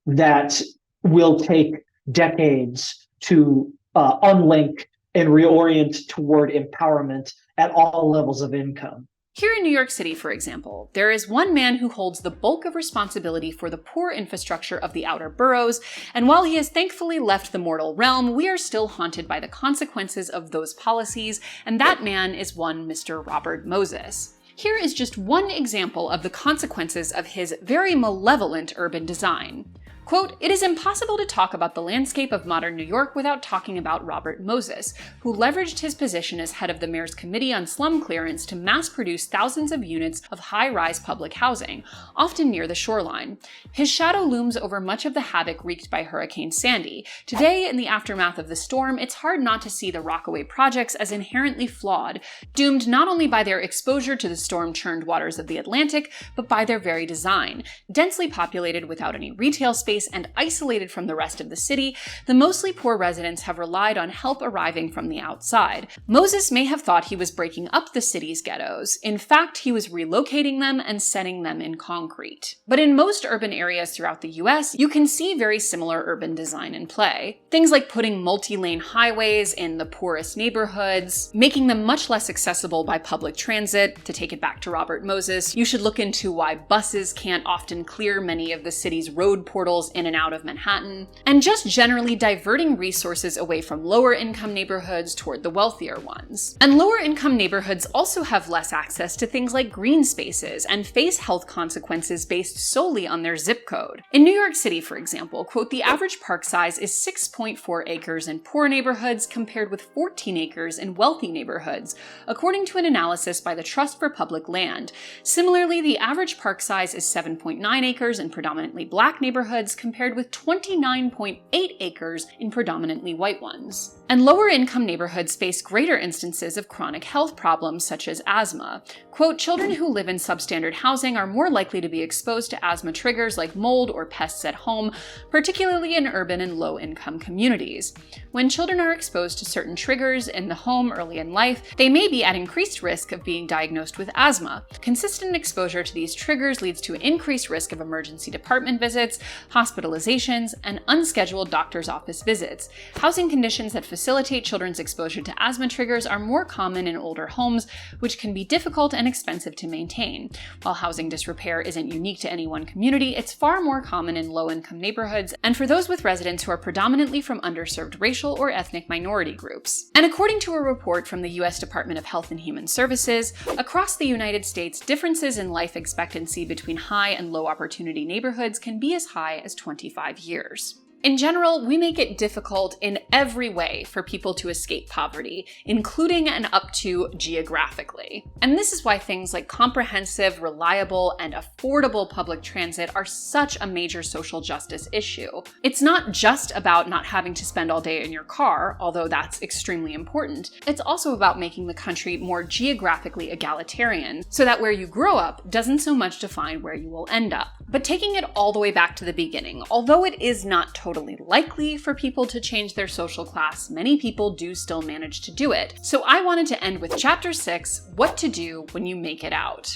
that will take decades to unlink and reorient toward empowerment at all levels of income. Here in New York City, for example, there is one man who holds the bulk of responsibility for the poor infrastructure of the outer boroughs, and while he has thankfully left the mortal realm, we are still haunted by the consequences of those policies, and that man is one Mr. Robert Moses. Here is just one example of the consequences of his very malevolent urban design. Quote, "It is impossible to talk about the landscape of modern New York without talking about Robert Moses, who leveraged his position as head of the mayor's committee on slum clearance to mass produce thousands of units of high-rise public housing, often near the shoreline. His shadow looms over much of the havoc wreaked by Hurricane Sandy. Today, in the aftermath of the storm, it's hard not to see the Rockaway projects as inherently flawed, doomed not only by their exposure to the storm-churned waters of the Atlantic, but by their very design. Densely populated without any retail space and isolated from the rest of the city, the mostly poor residents have relied on help arriving from the outside. Moses may have thought he was breaking up the city's ghettos. In fact, he was relocating them and setting them in concrete. But in most urban areas throughout the US, you can see very similar urban design in play. Things like putting multi-lane highways in the poorest neighborhoods, making them much less accessible by public transit. To take it back to Robert Moses, you should look into why buses can't often clear many of the city's road portals in and out of Manhattan, and just generally diverting resources away from lower income neighborhoods toward the wealthier ones. And lower income neighborhoods also have less access to things like green spaces and face health consequences based solely on their zip code. In New York City, for example, quote, "The average park size is 6.4 acres in poor neighborhoods compared with 14 acres in wealthy neighborhoods, according to an analysis by the Trust for Public Land. Similarly, the average park size is 7.9 acres in predominantly black neighborhoods compared with 29.8 acres in predominantly white ones. And lower income neighborhoods face greater instances of chronic health problems such as asthma. Quote, "Children who live in substandard housing are more likely to be exposed to asthma triggers like mold or pests at home, particularly in urban and low-income communities. When children are exposed to certain triggers in the home early in life, they may be at increased risk of being diagnosed with asthma. Consistent exposure to these triggers leads to increased risk of emergency department visits, hospitalizations, and unscheduled doctor's office visits. Housing conditions that facilitate children's exposure to asthma triggers are more common in older homes, which can be difficult and expensive to maintain. While housing disrepair isn't unique to any one community, it's far more common in low-income neighborhoods and for those with residents who are predominantly from underserved racial or ethnic minority groups." And according to a report from the US Department of Health and Human Services, across the United States, differences in life expectancy between high and low opportunity neighborhoods can be as high as 25 years. In general, we make it difficult in every way for people to escape poverty, including and up to geographically. And this is why things like comprehensive, reliable, and affordable public transit are such a major social justice issue. It's not just about not having to spend all day in your car, although that's extremely important. It's also about making the country more geographically egalitarian, so that where you grow up doesn't so much define where you will end up. But taking it all the way back to the beginning, although it is not totally likely for people to change their social class, many people do still manage to do it. So I wanted to end with Chapter 6, What to Do When You Make It Out.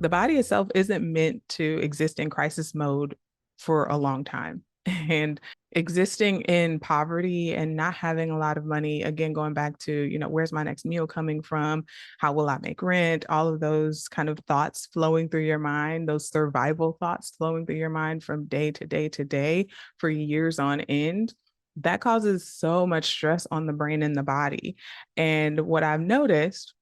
The body itself isn't meant to exist in crisis mode for a long time. And existing in poverty and not having a lot of money, again, going back to, where's my next meal coming from? How will I make rent? All of those kind of thoughts flowing through your mind, those survival thoughts flowing through your mind from day to day to day for years on end, that causes so much stress on the brain and the body. And what I've noticed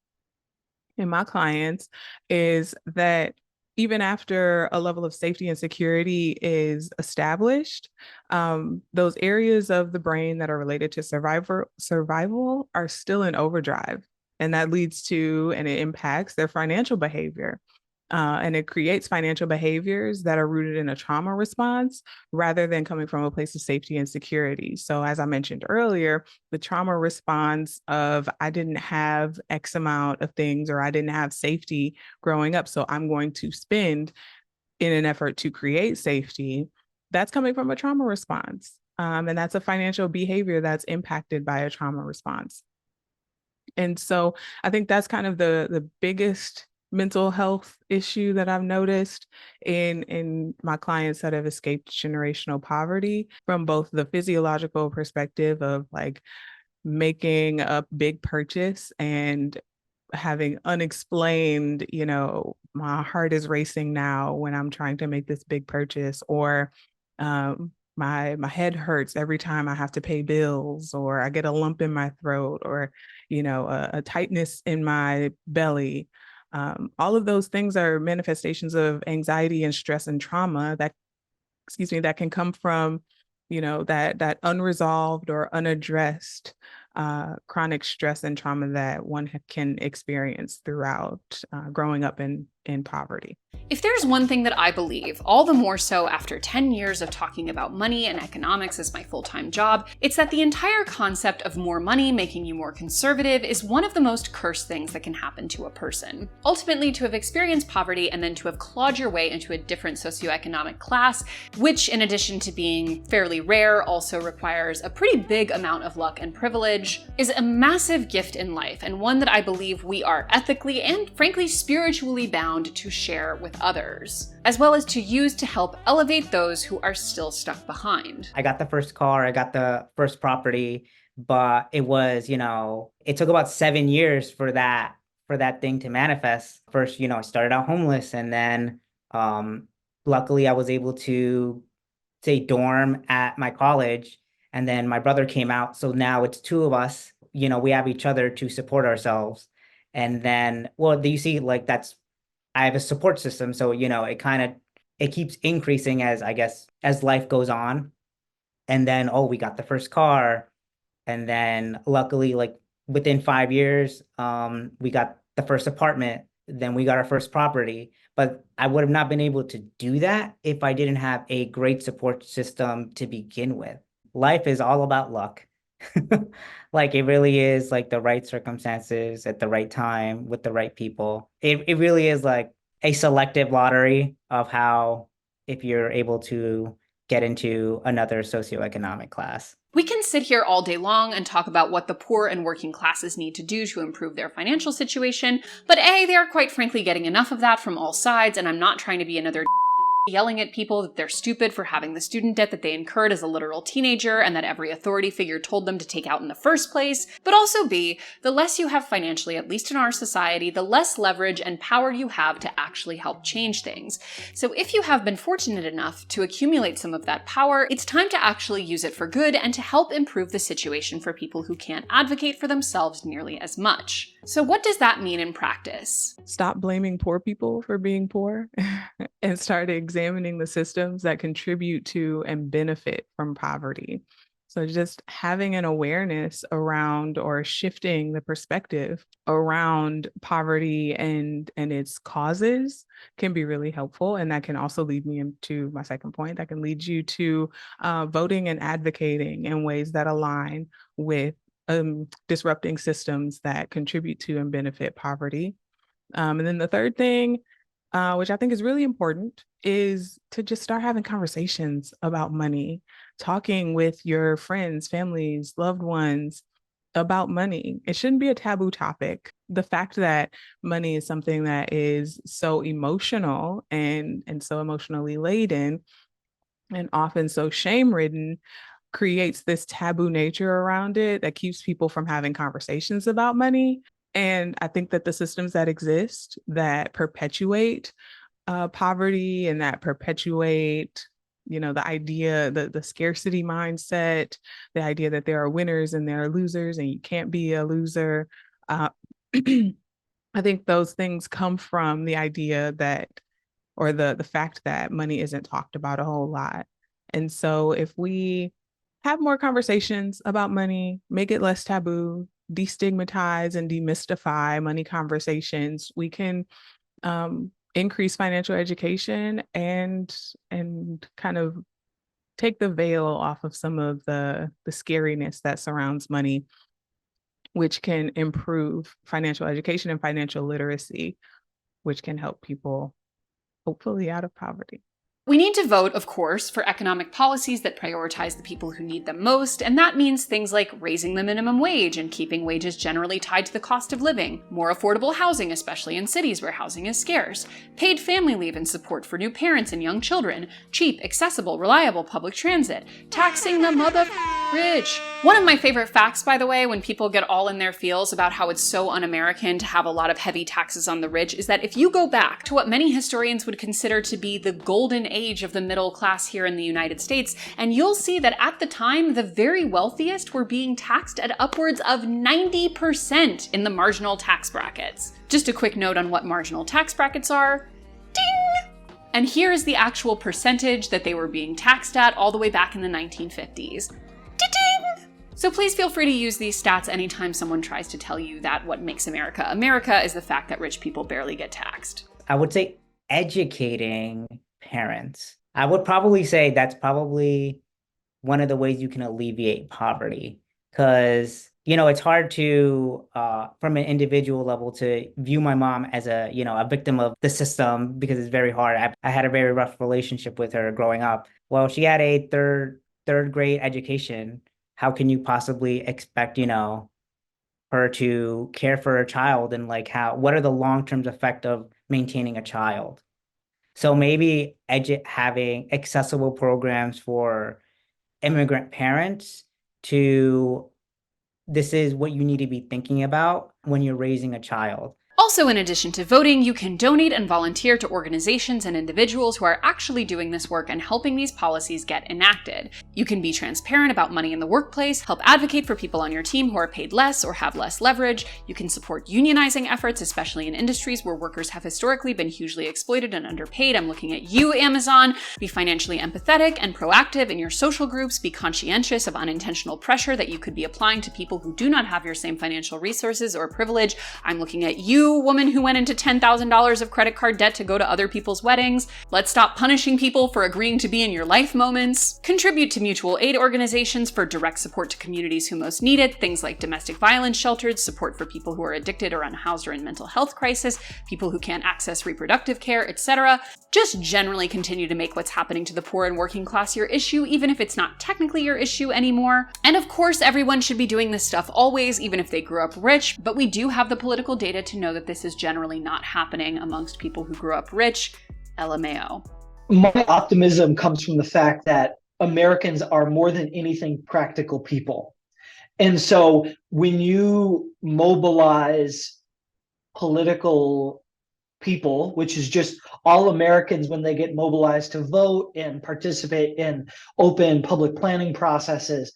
in my clients is that even after a level of safety and security is established, those areas of the brain that are related to survival are still in overdrive. And that leads to, and it impacts their financial behavior. And it creates financial behaviors that are rooted in a trauma response rather than coming from a place of safety and security. So as I mentioned earlier, the trauma response of I didn't have X amount of things or I didn't have safety growing up, so I'm going to spend in an effort to create safety, that's coming from a trauma response. And that's a financial behavior that's impacted by a trauma response. And so I think that's kind of the biggest mental health issue that I've noticed in my clients that have escaped generational poverty, from both the physiological perspective of like making a big purchase and having unexplained, my heart is racing now when I'm trying to make this big purchase, or my head hurts every time I have to pay bills, or I get a lump in my throat, or a tightness in my belly. All of those things are manifestations of anxiety and stress and trauma that can come from, that unresolved or unaddressed chronic stress and trauma that one can experience throughout growing up in poverty. If there's one thing that I believe, all the more so after 10 years of talking about money and economics as my full-time job, it's that the entire concept of more money making you more conservative is one of the most cursed things that can happen to a person. Ultimately, to have experienced poverty and then to have clawed your way into a different socioeconomic class, which in addition to being fairly rare also requires a pretty big amount of luck and privilege, is a massive gift in life, and one that I believe we are ethically and frankly spiritually bound to share with others, as well as to use to help elevate those who are still stuck behind. I got the first car, I got the first property, but it was, it took about 7 years for that thing to manifest. First, I started out homeless, and then luckily I was able to dorm at my college, and then my brother came out, so now it's two of us. We have each other to support ourselves. And then, you see, like, I have a support system, so it keeps increasing as life goes on. And then we got the first car, and then luckily, like, within 5 years we got the first apartment, then we got our first property. But I would have not been able to do that if I didn't have a great support system to begin with. Life is all about luck. Like, it really is, like, the right circumstances at the right time with the right people. It really is like a selective lottery of how, if you're able to get into another socioeconomic class. We can sit here all day long and talk about what the poor and working classes need to do to improve their financial situation, but they are quite frankly getting enough of that from all sides, and I'm not trying to be another yelling at people that they're stupid for having the student debt that they incurred as a literal teenager and that every authority figure told them to take out in the first place, but also B, the less you have financially, at least in our society, the less leverage and power you have to actually help change things. So if you have been fortunate enough to accumulate some of that power, it's time to actually use it for good and to help improve the situation for people who can't advocate for themselves nearly as much. So what does that mean in practice? Stop blaming poor people for being poor and start examining the systems that contribute to and benefit from poverty. So just having an awareness around or shifting the perspective around poverty and its causes can be really helpful. And that can also lead me into my second point. That can lead you to voting and advocating in ways that align with disrupting systems that contribute to and benefit poverty. And then the third thing, which I think is really important, is to just start having conversations about money, talking with your friends, families, loved ones about money. It shouldn't be a taboo topic. The fact that money is something that is so emotional and so emotionally laden and often so shame-ridden creates this taboo nature around it that keeps people from having conversations about money. And I think that the systems that exist that perpetuate poverty and that perpetuate, the idea, the scarcity mindset, the idea that there are winners and there are losers and you can't be a loser. I think those things come from the idea that, or the fact that money isn't talked about a whole lot. And so if we have more conversations about money, make it less taboo, destigmatize and demystify money conversations, we can increase financial education and kind of take the veil off of some of the scariness that surrounds money, which can improve financial education and financial literacy, which can help people hopefully out of poverty. We need to vote, of course, for economic policies that prioritize the people who need them most, and that means things like raising the minimum wage and keeping wages generally tied to the cost of living, more affordable housing, especially in cities where housing is scarce, paid family leave and support for new parents and young children, cheap, accessible, reliable public transit, taxing the rich. One of my favorite facts, by the way, when people get all in their feels about how it's so un-American to have a lot of heavy taxes on the rich, is that if you go back to what many historians would consider to be the golden age of the middle class here in the United States, and you'll see that at the time, the very wealthiest were being taxed at upwards of 90% in the marginal tax brackets. Just a quick note on what marginal tax brackets are. Ding! And here is the actual percentage that they were being taxed at all the way back in the 1950s. Ding! So please feel free to use these stats anytime someone tries to tell you that what makes America America is the fact that rich people barely get taxed. I would say educating parents. I would probably say that's probably one of the ways you can alleviate poverty, because it's hard to from an individual level to view my mom as a victim of the system, because it's very hard. I had a very rough relationship with her growing up. Well, she had a third grade education. How can you possibly expect her to care for a child, and what are the long-term effects of maintaining a child? So maybe having accessible programs for immigrant parents this is what you need to be thinking about when you're raising a child. Also, in addition to voting, you can donate and volunteer to organizations and individuals who are actually doing this work and helping these policies get enacted. You can be transparent about money in the workplace, help advocate for people on your team who are paid less or have less leverage. You can support unionizing efforts, especially in industries where workers have historically been hugely exploited and underpaid. I'm looking at you, Amazon. Be financially empathetic and proactive in your social groups. Be conscientious of unintentional pressure that you could be applying to people who do not have your same financial resources or privilege. I'm looking at you, woman who went into $10,000 of credit card debt to go to other people's weddings. Let's stop punishing people for agreeing to be in your life moments. Contribute to mutual aid organizations for direct support to communities who most need it. Things like domestic violence shelters, support for people who are addicted or unhoused or in mental health crisis, people who can't access reproductive care, etc. Just generally continue to make what's happening to the poor and working class your issue, even if it's not technically your issue anymore. And of course, everyone should be doing this stuff always, even if they grew up rich, but we do have the political data to know that this is generally not happening amongst people who grew up rich. LMAO. My optimism comes from the fact that Americans are more than anything practical people. And so when you mobilize political people, which is just all Americans, when they get mobilized to vote and participate in open public planning processes,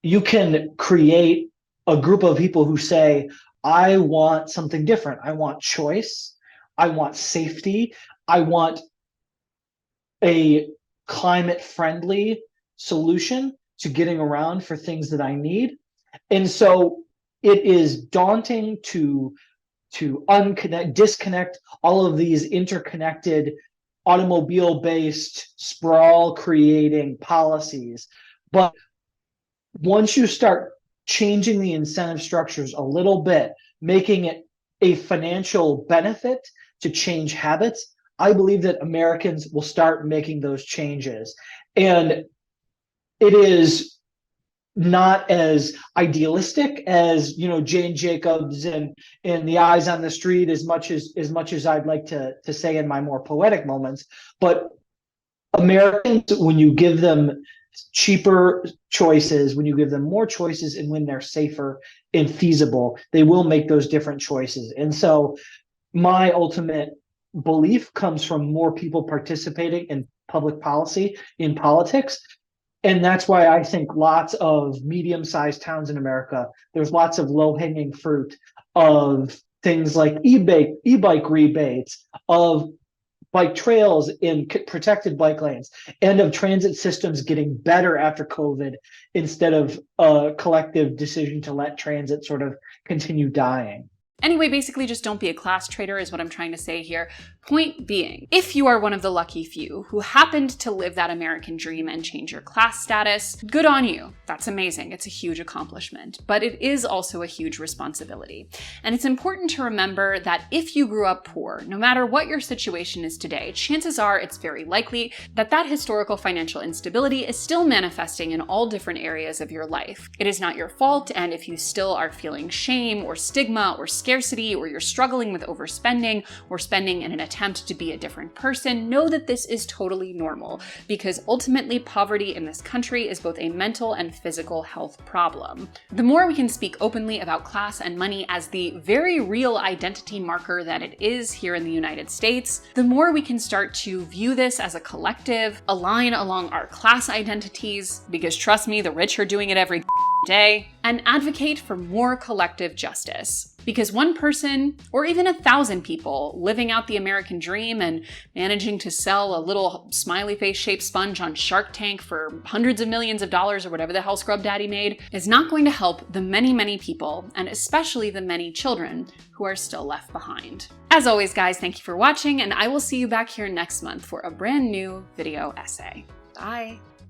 you can create a group of people who say, I want something different. I want choice. I want safety. I want a climate friendly solution to getting around for things that I need. And so it is daunting to disconnect all of these interconnected automobile-based sprawl creating policies. But once you start changing the incentive structures a little bit, making it a financial benefit to change habits, I believe that Americans will start making those changes. And it is not as idealistic as, you know, Jane Jacobs and the eyes on the street, as much as I'd like to say in my more poetic moments. But Americans, when you give them cheaper choices, when you give them more choices, and when they're safer and feasible, they will make those different choices. And so my ultimate belief comes from more people participating in public policy, in politics. And that's why I think lots of medium-sized towns in America, there's lots of low-hanging fruit of things like e-bike rebates, of bike trails in protected bike lanes, and of transit systems getting better after COVID, instead of a collective decision to let transit sort of continue dying. Anyway, basically just don't be a class traitor is what I'm trying to say here. Point being, if you are one of the lucky few who happened to live that American dream and change your class status, good on you. That's amazing. It's a huge accomplishment. But it is also a huge responsibility. And it's important to remember that if you grew up poor, no matter what your situation is today, chances are it's very likely that that historical financial instability is still manifesting in all different areas of your life. It is not your fault, and if you still are feeling shame or stigma or scarcity, or you're struggling with overspending or spending in an attempt to be a different person, know that this is totally normal, because ultimately poverty in this country is both a mental and physical health problem. The more we can speak openly about class and money as the very real identity marker that it is here in the United States, the more we can start to view this as a collective, align along our class identities, because trust me, the rich are doing it every day, and advocate for more collective justice. Because one person, or even 1,000 people, living out the American dream and managing to sell a little smiley face shaped sponge on Shark Tank for hundreds of millions of dollars or whatever the hell Scrub Daddy made, is not going to help the many, many people, and especially the many children who are still left behind. As always, guys, thank you for watching, and I will see you back here next month for a brand new video essay. Bye.